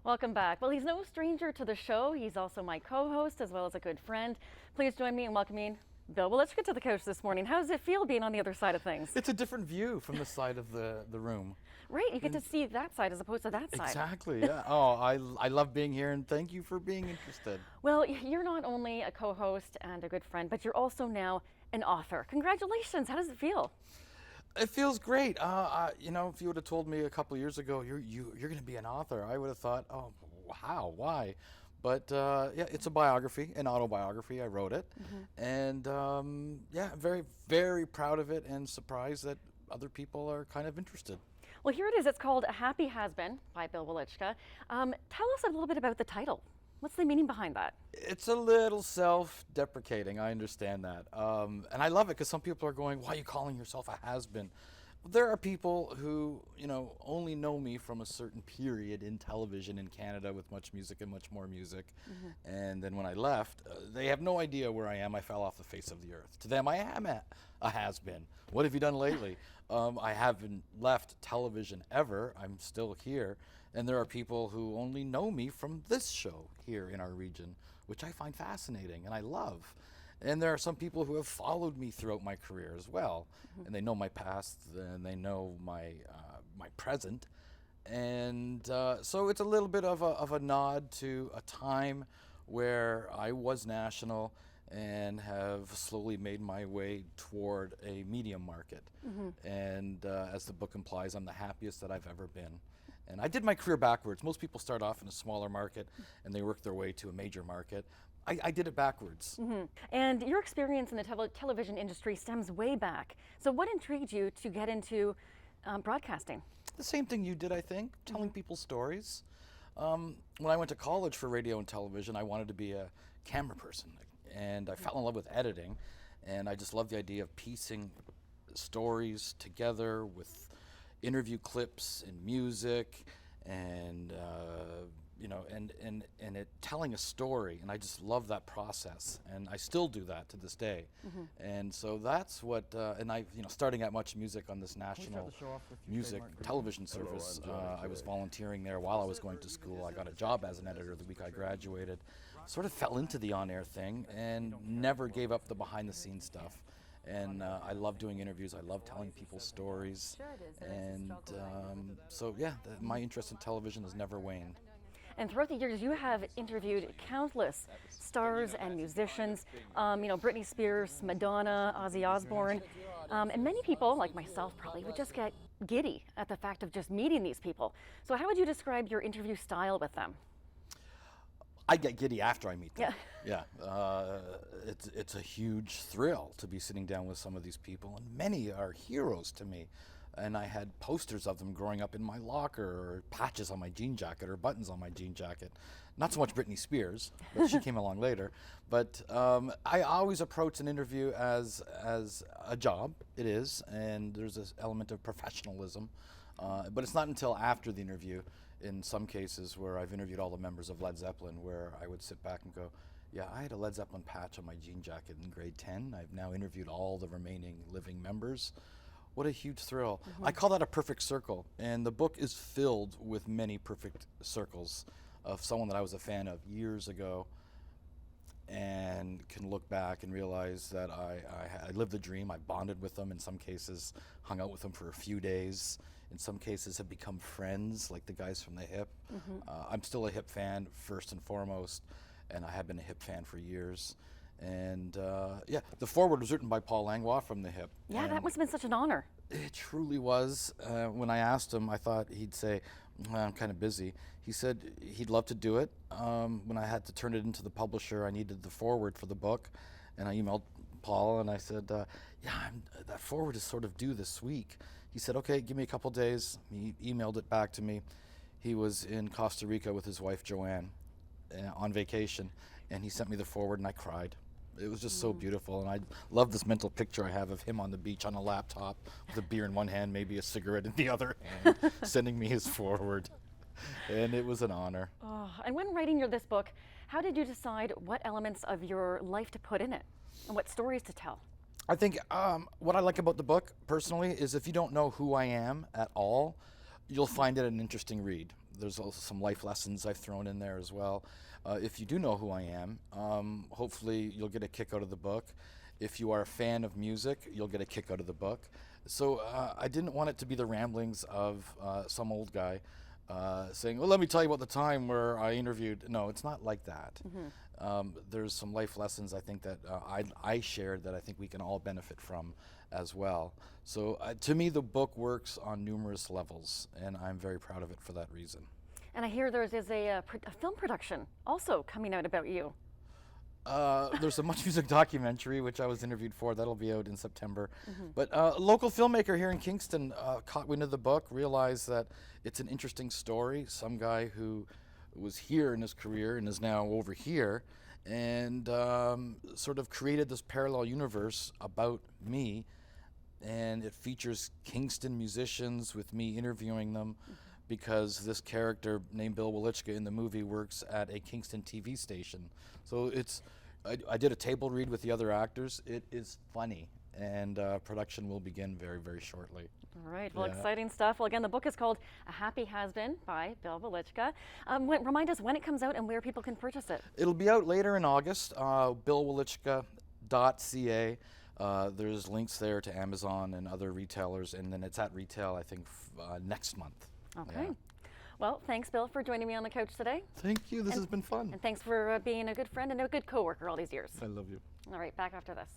Welcome back. Well, he's no stranger to the show. He's also my co-host as well as a good friend. Please join me in welcoming Bill Welychka to the couch this morning. How does it feel being on the other side of things? It's a different view from the side of the room. Right, you get to see that side as opposed to that side. Exactly, yeah. Oh, I love being here and thank you for being interested. Well, you're not only a co-host and a good friend, but you're also now an author. Congratulations. How does it feel? It feels great. If you would have told me a couple years ago you're going to be an author, I would have thought, oh, how, why? But yeah, it's a biography, an autobiography. I wrote it, and yeah, very, very proud of it, and surprised that other people are kind of interested. Well, here it is. It's called A Happy Has-Been by Bill Welychka. Tell us a little bit about the title. What's the meaning behind that? It's a little self-deprecating. I understand that, and I love it because some people are going, "Why are you calling yourself a has-been?" There are people who, only know me from a certain period in television in Canada with much music and much more music. And then when I left, they have no idea where I am. I fell off the face of the earth. To them, I am a has-been. What have you done lately? I haven't left television ever. I'm still here. And there are people who only know me from this show here in our region, which I find fascinating and I love. And there are some people who have followed me throughout my career as well, and they know my past and they know my present, and so it's a little bit of a nod to a time where I was national and have slowly made my way toward a medium market. And as the book implies, I'm the happiest that I've ever been. And I did my career backwards. Most people start off in a smaller market and they work their way to a major market. I did it backwards. And your experience in the television industry stems way back. So what intrigued you to get into broadcasting? The same thing you did, I think, telling people stories. When I went to college for radio and television, I wanted to be a camera person, and I fell in love with editing, and I just loved the idea of piecing stories together with interview clips and music, and and it telling a story, and I just love that process, and I still do that to this day. And so that's what, and I, starting at Much Music on this national music television service, I was volunteering there while I was going to school. I got a job as an editor the week I graduated. Sort of fell into the on-air thing and never gave up the behind-the-scenes stuff. And I love doing interviews. I love telling people stories. And so, yeah, my interest in television has never waned. And throughout the years, you have interviewed countless stars and musicians, Britney Spears, Madonna, Ozzy Osbourne, and many people, like myself probably, would just get giddy at the fact of just meeting these people. So how would you describe your interview style with them? I get giddy after I meet them. Yeah. It's a huge thrill to be sitting down with some of these people, and many are heroes to me. And I had posters of them growing up in my locker, or patches on my jean jacket, or buttons on my jean jacket. Not so much Britney Spears, but she came along later. But I always approach an interview as a job. It is, and there's this element of professionalism. But it's not until after the interview, in some cases where I've interviewed all the members of Led Zeppelin, where I would sit back and go, yeah, I had a Led Zeppelin patch on my jean jacket in grade 10. I've now interviewed all the remaining living members. What a huge thrill. I call that a perfect circle, and the book is filled with many perfect circles of someone that I was a fan of years ago, and can look back and realize that I lived the dream. I bonded with them in some cases, hung out with them for a few days. In some cases have become friends, like the guys from the Hip. I'm still a Hip fan first and foremost, and I have been a Hip fan for years. And yeah, the foreword was written by Paul Langlois from the Hip. Yeah, that must have been such an honor. It truly was. When I asked him, I thought he'd say, I'm kind of busy. He said he'd love to do it. When I had to turn it into the publisher, I needed the foreword for the book. And I emailed Paul and I said, that foreword is sort of due this week. He said, okay, give me a couple days. He emailed it back to me. He was in Costa Rica with his wife, Joanne, on vacation. And he sent me the foreword and I cried. It was just so beautiful, and I love this mental picture I have of him on the beach on a laptop with a beer in one hand, maybe a cigarette in the other hand, sending me his foreword. And it was an honor. Oh, and when writing this book, how did you decide what elements of your life to put in it and what stories to tell? I think what I like about the book, personally, is if you don't know who I am at all, you'll find it an interesting read. There's also some life lessons I've thrown in there as well. If you do know who I am, hopefully you'll get a kick out of the book. If you are a fan of music, you'll get a kick out of the book. So I didn't want it to be the ramblings of some old guy saying, well, let me tell you about the time where I interviewed. No, it's not like that. There's some life lessons I think that I shared that I think we can all benefit from as well. So to me, the book works on numerous levels, and I'm very proud of it for that reason. And I hear there is a film production also coming out about you. There's a Much Music documentary, which I was interviewed for. That'll be out in September. But a local filmmaker here in Kingston caught wind of the book, realized that it's an interesting story. Some guy who was here in his career and is now over here, and sort of created this parallel universe about me. And it features Kingston musicians with me interviewing them, because this character named Bill Welychka in the movie works at a Kingston TV station. So I did a table read with the other actors. It is funny, and production will begin very, very shortly. All right, well, exciting stuff. Well, again, the book is called A Happy Has-Been by Bill Welychka. Remind us when it comes out and where people can purchase it. It'll be out later in August, billwelychka.ca. There's links there to Amazon and other retailers, and then it's at retail, I think, next month. Okay. Yeah. Well, thanks, Bill, for joining me on the couch today. Thank you. This has been fun. And thanks for being a good friend and a good coworker all these years. I love you. All right, back after this.